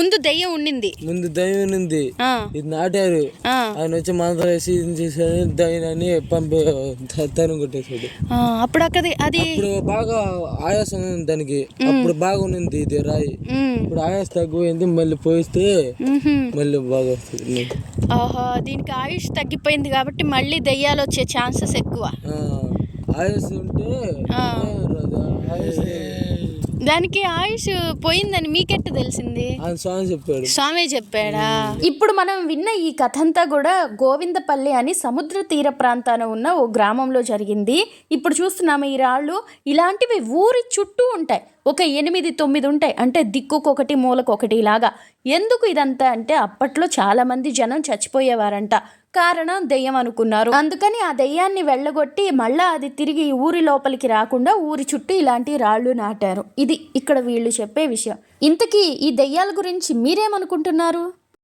ముందు దయ్యం ఉండింది, ఇది నాటారు. ఆయన వచ్చి మంత్రం వేసి దయ్యాన్ని పంపి తను కొట్టేసాడు. అప్పుడు అది బాగా ఆయాసం ఉంది దానికి. అప్పుడు బాగా ఉన్నింది ఇది రాయి. ఇప్పుడు ఆయాసం తగ్గిపోయింది, మళ్ళీ పోయిస్తే మళ్ళీ బాగా వస్తుంది. దీనికి ఆయుష్ తగ్గిపోయింది కాబట్టి మళ్ళీ దయ్యాలు వచ్చే ఛాన్సెస్ ఎక్కువ. ఆయుష్ ఉంటే దానికి ఆయుష్ పోయిందని మీకెట్ట తెలిసింది? స్వామి చెప్పాడా? ఇప్పుడు మనం విన్న ఈ కథ అంతా కూడా గోవిందపల్లి అని సముద్ర తీర ప్రాంతాన ఉన్న ఓ గ్రామంలో జరిగింది. ఇప్పుడు చూస్తున్నాము ఈ రాళ్ళు ఇలాంటివి ఊరి చుట్టూ ఉంటాయి. ఒక 8-9 ఉంటాయి, అంటే దిక్కుకొకటి మూలకొకటి ఇలాగా. ఎందుకు ఇదంతా అంటే అప్పట్లో చాలా మంది జనం చచ్చిపోయేవారంట. కారణం దెయ్యం అనుకున్నారు. అందుకని ఆ దెయ్యాన్ని వెళ్ళగొట్టి మళ్ళా అది తిరిగి ఊరి లోపలికి రాకుండా ఊరి చుట్టూ ఇలాంటి రాళ్ళు నాటారు. ఇది ఇక్కడ వీళ్ళు చెప్పే విషయం. ఇంతకీ ఈ దెయ్యాల గురించి మీరేమనుకుంటున్నారు?